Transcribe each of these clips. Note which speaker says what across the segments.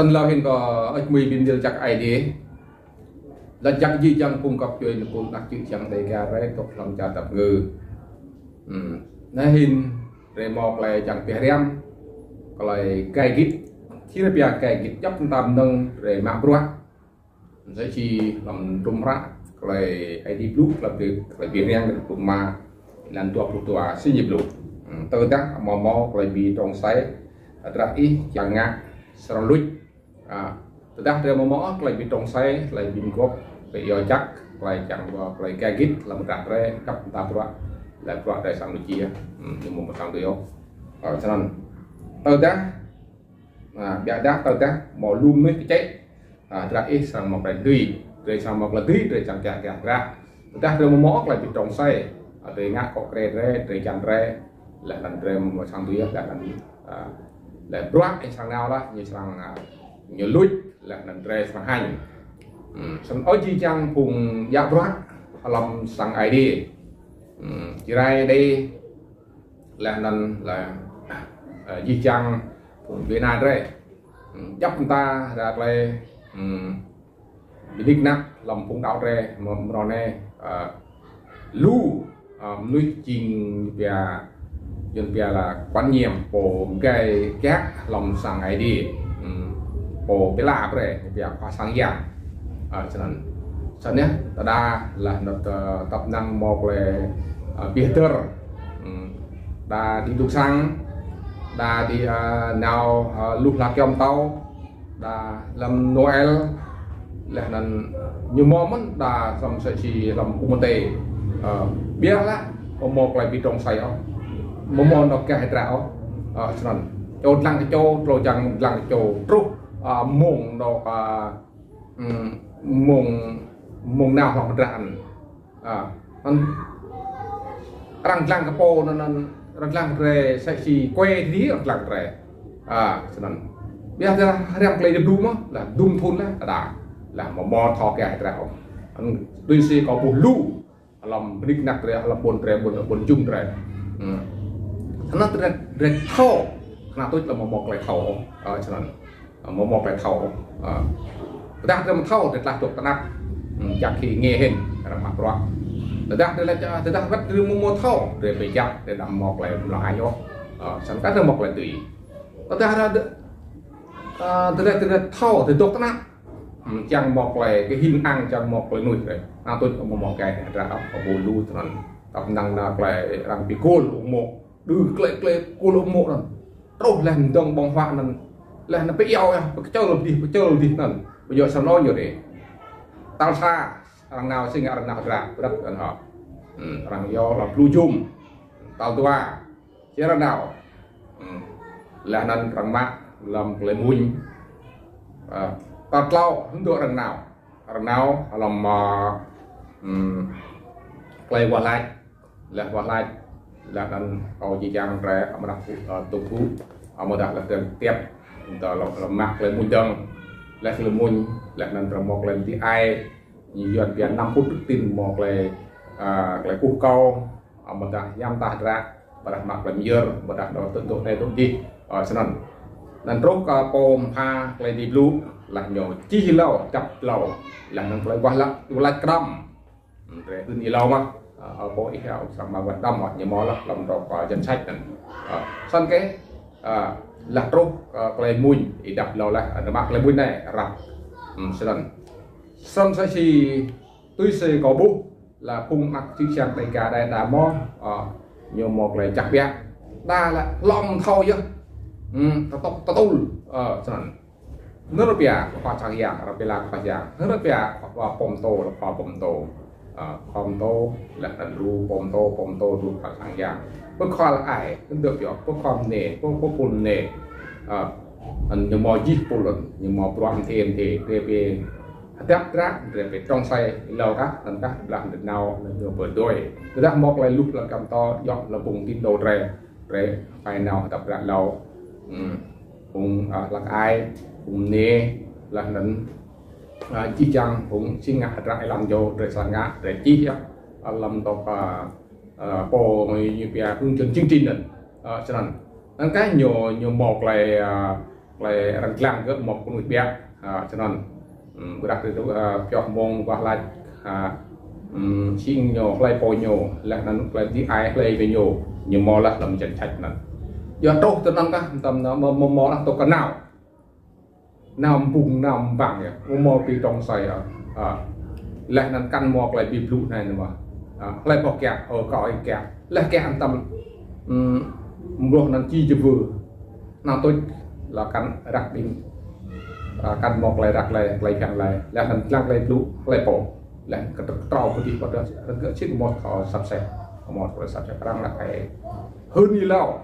Speaker 1: sân lao hiện có ếch mùi bên điều chắc ai đi là chắc gì chẳng cung cấp cho anh cũng đặc chữ chẳng đầy cả đấy tốt lòng cha tập ngư nó hình để một lại chẳng phải đem còn lại cài gít khi nó bị cài gít chấp tầm nâng để mạng bữa sẽ chỉ làm trung rã lại ID blue làm việc lại bị riêng được cùng mà làm tua sinh nhịp lục từ đó mò lại bị trong say ra ý chẳng ngã sau lùi từ đó để mò lại bị trong say lại bị gốc bị do chắc lại chẳng vào lại cài gít làm đặt ra cấp ta bữa lại bữa để sang được chia nhưng một sang được không cho nên từ đó bây giờ từ đó mò luôn mới chết ra ít sang một đại tùy rồi sang một là tùy rồi chẳng kẹt ra ta rồi mò lại bị trồng say rồi ngã cọ rê rồi chẳng rê lại lần rê một sang tùy lại lần lại bớt sang nào đó như sang nhiều lúi lại lần rê sang hành sang ở chi chăng cùng giá bớt làm sang ai đi chỉ đây đây là lần là chi chăng cùng Việt Nam đây chấp ta ra đây bị đích nát làm phun đảo ra mà rồi này lu nuôi chim bia dân bia là quán nhiệm bộ cái các làm sang ai đi bộ cái lạ rồi bia khoa sang giang cho nên sau nhé ta đa là nó tập năng một là Peter đa đi du sang đa đi nào lúc là trong tàu đa làm Noel là nên nhiều món đa làm sẽ chỉ làm cũng tệ biết là một lại bị trồng say không một món nó cái ra không cho nên cho lăng cái châu rồi chẳng lăng cái châu trúc mùng nó mùng nào hoặc rạn răng cái po nó răng rề sẽ chỉ quay tí răng rề cho nên bây giờ răng lấy được đúng không là đúng thôn là một mò thò cái ra không đôi khi có bồn lú làm đích nặng rồi làm bồn chung rồi nó rất thô là tôi là một mọc lại thô cho nên một mọc lại thô đang làm thô để làm tục nặng chắc khi nghe hình là mặc rõ đang là đang bắt đưa mua thô để phải chặt để làm mọc lại lại nhó sản các làm mọc lại tùy từ đây thô thì tục nặng chẳng mọc lại cái hình ăn chẳng mọc lại nuôi đấy tôi có một mọc cái ra ở bồn lu cho nên tập năng là lại làm bị côn mộ đưa cái côn mộ rồi rồi làm đồng bóng hoa là nó bị eo cái chơi làm gì nên bây giờ sao nói nhiều đấy tao xa thằng nào sinh ra thằng nào ra rất gần họ thằng do là lưu chung tao tua chứ thằng nào là nên thằng mát làm lại mùi tao lau hướng độ thằng nào làm play qua lại là nên có gì chẳng rẻ mà đặt tụ thú mà đặt là tiền tiếp tao làm mát lại mùi đơn là mùi là nên làm một lần thì ai như dọn tiền 5 phút tin một lại cú câu mà đặt giam ta ra và đặt mặt làm dơ và đặt đó tự này tốt gì cho nên rốt pom pha lại đi blue là nhỏ chi lâu chập lâu là nó lại qua lại crom để từ lâu mà ở bộ y heo sang mà vận động mọi nhiều món là làm đồ qua dân sách này xong cái là rốt lại mùi thì đập lâu lại nó mặc lại mùi này rập xong sẽ chỉ tôi sẽ có bút là cùng mặc chiếc trang tay cả đây là món nhiều một lại chắc biết đa là lòng thôi chứ tao tu nó là bia khoa trang dạng là bia khoa dạng nó là bia khoa pom tô là khoa pom tô là thành ru pom tô ru khoa trang dạng bất khoa là ai cũng được rồi bất khoa nề bất phun nề nhưng mà gì phun rồi nhưng mà proam thêm thì về đáp rác để về trong say lâu các làm các làm được nào được vừa đôi cứ đáp một lại lúc là cầm to dọn là vùng tin đồ rè phải nào tập ra lâu cũng là ai cũng nè là nên chi chăng cũng xin ngã ra làm vô rồi sang ngã để chi làm tộc bộ như bây giờ chương trình này cho nên cái nhiều một lại răng lăng gỡ một con người bé cho nên đặc biệt cho mong và lại xin nhỏ lại bồi nhỏ là nó lại đi ai lại về nhỏ nhiều mò là làm chân chạch nè giờ tốt cho nên các tầm nó mò là tốt cái nào bùng nào vàng vậy mò bị trong say lại nó căn mò lại bị lụ này mà lại bỏ kẹt ở cõi kẹt lại kẹt tầm một lần chi cho vừa nào tôi là căn đặc định căn mọc lại đặt lại càng lại là thành lăng lại lũ lại bỏ lại cái trâu cái gì đó nó cứ chết một họ sắp xếp một rồi sắp xếp răng là phải hơn như lâu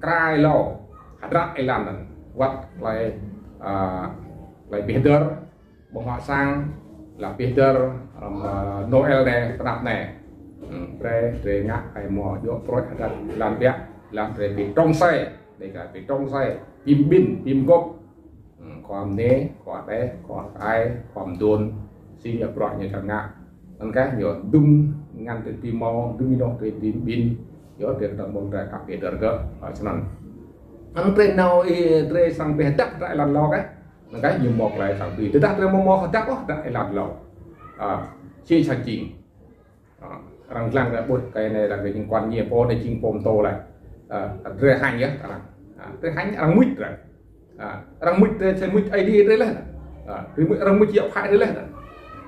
Speaker 1: cài lâu rắc ai làm này vắt lại Peter bọn họ sang là Peter Noel này đạp này để ngã phải mò vô project làm việc làm để bị trong xe để cả bị trong xe pin pin pin gốcความเน้ความเป๊ะความไอความโดนสิ่งอย่างปล่อยอย่างต่างงานนั่นก็เยอะดุมงานเป็นปีมอดุมมีดอกเป็นดินบินเยอะเด็กต่างบนแต่กับเด็กก็ฉะนั้นอันเป็นเอาเรื่องสังเกตดักได้หลังเราcáiนั่นก็ยิ่งบอกเลยสังเกตดักเรื่องมอเขาดักก็ได้หลังเราชี้ชัดจริงรังลังแต่บทcái này là cái những quan niệm poในจริงผมโตเลยเรื่องhành nháเรื่องhànhรังมิดเลยrăng mít trên mít ID đấy là răng mít dạo phải đấy là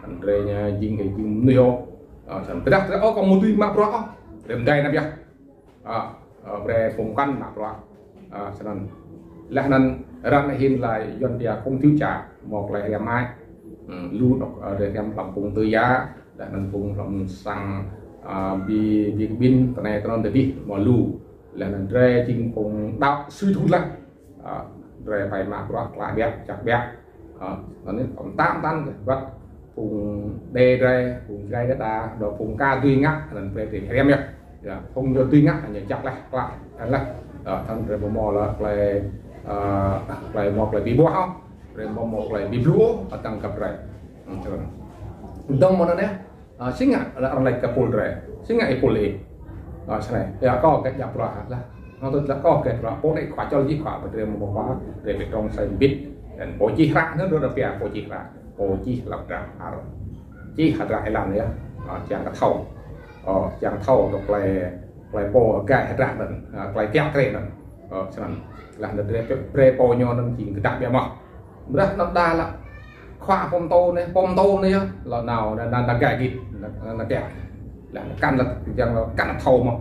Speaker 1: anh đây nha dính cái dính nhiều chẳng phải đặt ra còn một tuy map rõ đêm đây nè bia về vùng căn map rõ cho nên là nên răng hiện lại doanh địa không thiếu trả một lại em ai lưu đọc để em làm vùng tư giá để nên vùng làm sang bị pin này cho nên để đi mà lưu là nên đây chính vùng đạo suy thu lại rồi phải mặc rõ lại bé chặt bé nó nên còn tam tan vật vùng đê đây vùng gai đất đá đó vùng ca tuy ngắt lần về thì em nhé không cho tuy ngắt là chặt lại là thân rồi mò là lại một lại bị bó không rồi một lại bị lúa ở tầng cặp rồi đông mà nó đấy sinh ngặt là ông lại cặp pol rồi sinh ngặt pol đi sau này có cái chặt rõ là nó tôi là có cái là bố này khóa cho gì khóa và đem một khóa để bị trong xây bít dan bố chi ra nó rất là bè bố chi làm ra chi hạt ra làm nữa chẳng thâu được lại bố cái ra mình lại kéo cái mình cho nên là để pre bố nhau nó chỉ cái đặc biệt mà rất nó đa là khóa pom tô này là nào là cái gì là kéo là căn là chẳng là căn thâu mà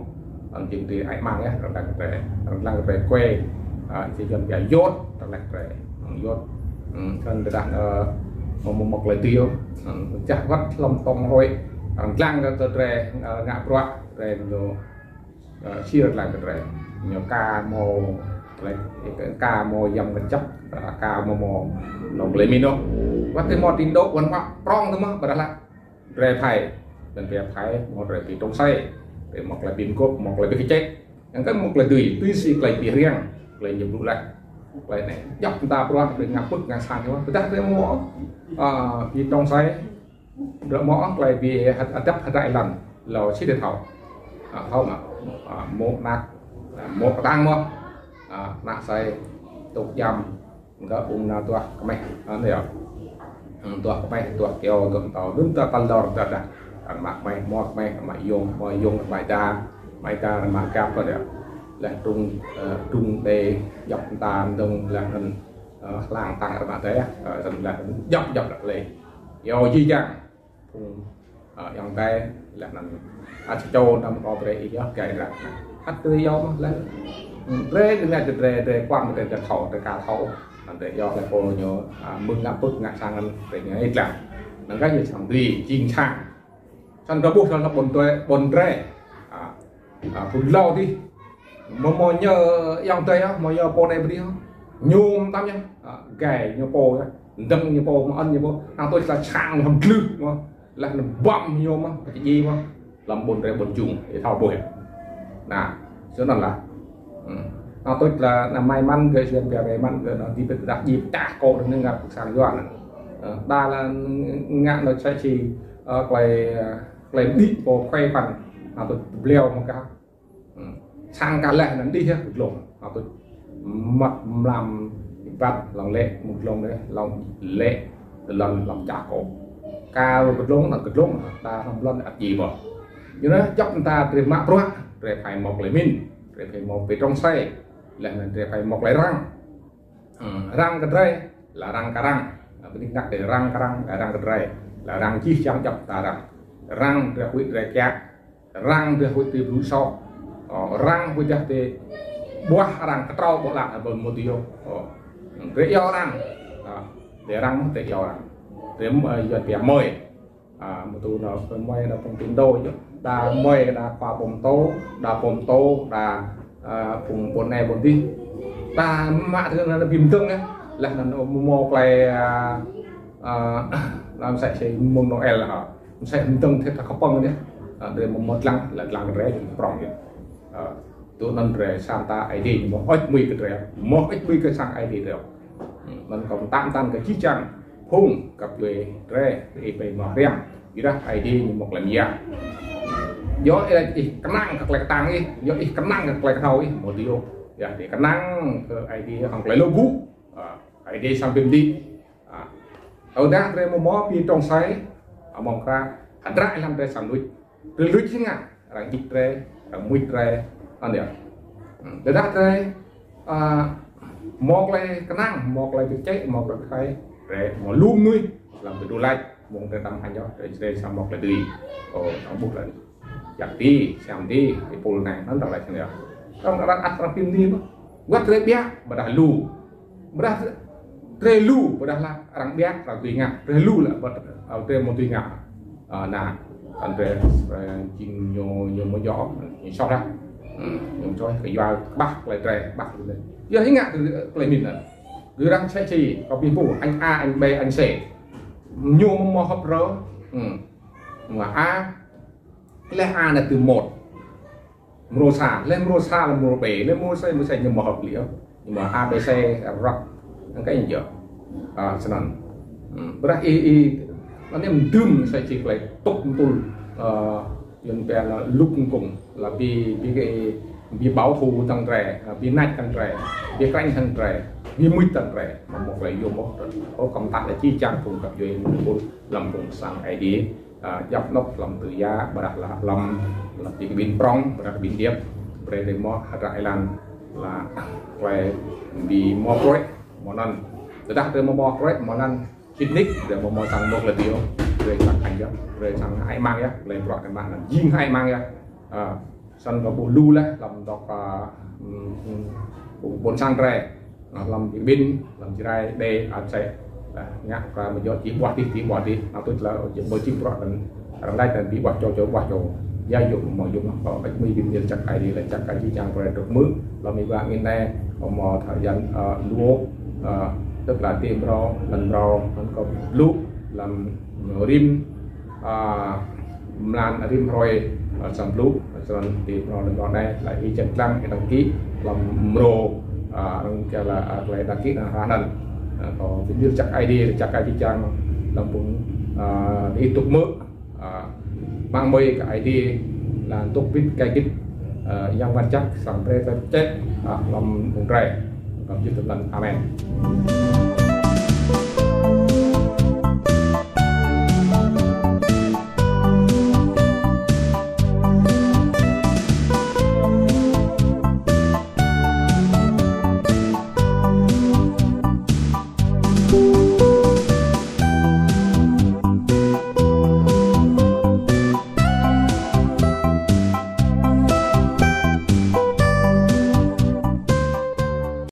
Speaker 1: chuyện thì ai mang á rằng về quê thì dân về dốt rằng về dốt nên để đặt một lời tiêu chắc vắt lòng tông thôi rằng cái về ngã bọa về nhiều chia lại cái về nhiều ca mò dầm cái chấp ca mò nồng lấy mình đâu vắt cái mò tin đốt quần hoa prong thôi mà bà là về thầy bên về thầy một về bị trong say để một là biến cốt một là cái chết những cái một là tùy si lại bị riêng lại nhiệm vụ lại này dọc chúng ta qua để ngắm bức ngắm sàn thôi ta thấy mỏ vì trong say đỡ mỏ lại vì hạt đắp hạt đại lần là chỉ để thầu không một tăng mà nạc say tục dầm đó cùng là tua cái mày này tua cái mày tua kêu tuần tàu đứng ta tan đòn ra mặc mày mọt mày dùng mày ta mà cáp vào đấy là trung đề dọc tàn đông là hình làng tăng các bạn thấy là dọc lại lên do chi chăng dòng tay là châu nằm có về ý cái là hát tươi do là rê cái này rê quan để thầu để cả thầu để do là cô nhớ mừng ngã bức ngã sang ăn để nhớ ít làm nó cái gì chẳng gì chinh sang chân có buộc là bồn rê phun lâu đi mà nhờ dòng tây á mà nhờ po này đi không nhôm tao nhá gầy như po á đâm như po mà ăn như po nào tôi là chàng làm lư mà là bậm nhôm á cái gì mà làm bồn rê bồn trùng để thao bồi nè cho nên là nào tôi là may mắn cái chuyện về mắn cái nó đi được đặc dịp trả cổ được nên gặp sang doan đa là ngạn nó sẽ chỉ lại đi bộ quay phần nào tôi leo một cái sang cả lệ nó đi theo lộn nào tôi mặt làm bắt lòng lệ một lòng đấy lòng lệ lòng chả cổ cao cực lông ta không lần ắt gì bỏ như đó chọc ta để mạ pro để phải một lấy min để phải một về trong xe là để phải một lấy răng răng cái đây là răng cả răng bên cạnh để răng cả răng là răng cái đây là răng chi chăm chọc ta răng để hủy để chạc răng để hủy từ lũ sau răng hủy để buah răng cái trâu bộ lạc ở bên một tiêu để yêu răng để răng để yêu răng để dọn bẻ mồi một tu nó mồi nó không tin đôi chứ đà mồi đà qua bồn tô đà cùng bồn này bồn đi đà mạ thường là bìm tương đấy là nó mò cái làm sẽ mông nó l là sẽ bìm tương thế là không bông đấy để một lăng là lăng rẻ rộng vậy tụi nó rẻ sang ta ID một ít mười cái rẻ một ít mười cái sang ID rồi mình còn tạm cái chi chăng hung cặp về rẻ thì về mà riêng gì đó ID một lần gì do cái năng các lại tăng đi do cái năng các lại thôi một điều ya để cái năng ID hàng lại logo ID sang bên đi ở đây đây một món pi trong sấy mong ra hạt rải làm đây sang nuôi từ lưới chứ ngà rằng dịch rẻ rằng mít rẻ anh được để đặt đây một lại cái năng một lại cái cháy một lại cái rẻ một luôn nuôi làm từ đồ lạnh muốn để tăng hành cho để sang một lại tùy nó buộc lại giặt đi xem đi cái pol này nó đọc lại thế nào trong đó ăn trong phim đi quát tre bia và đã lù và đã tre lù và đã là răng bia là tùy ngà tre lù là vật ở tre một tùy ngà là còn tre chim nhiều một gió nhiều sót ra nhiều cho cái vào bắc lại tre bắc lên giờ thấy ngà từ lại mình là cứ đang sẽ chỉ có pin phủ anh A anh B anh C nhiều mò hấp rỡ mà A lên A là từ 1 mô xa lên mô xa là mô bể lên mô xe nhưng mà hợp lý nhưng mà A B C rắc cái gì vậy cho nên bữa nay nó nên tương sẽ chỉ lại tốt tôi dân về là lúc cùng là vì báo thù thằng rẻ vì nách thằng rẻ vì canh thằng rẻ vì mít thằng rẻ mà một lại vô một có công tác là chi trang cùng cặp duyên làm cùng sang ID dọc nóc làm từ giá và đặt là làm chỉ pin prong và đặt pin điệp về để mò rải lan là về vì mò project món ăn để đặt từ mò project món ăn picnic để mò sang một là điều về sang thành đó về sang hai mang nhá lên gọi các bạn là zin hai mang nhá sân có bộ lu đấy làm đọc bốn sang rẻ làm chỉ pin làm chỉ đây để ăn sẽ nhạc và mình do chỉ bỏ đi nào tôi là mới chim rõ là đây là bị bỏ cho gia dụng mà dùng có cách mi dùng chắc ai đi là chắc cái chi trang về được mướn là mình vào bên đây mà thời gian lúa tức là tiêm rau lần rau nó có lúa làm rim làm rim rồi sản lúa rồi tiêm rau lần rau đây là y chân lăng cái đăng ký làm rô cái là lại đăng ký là hà nền có như chắc ID chắc cái trang làm cũng đi tục mớ mang mây cái ID là tục viết cái kit yang quan chắc sản xuất chết làm cùng rẻ còn chưa từng lần amen.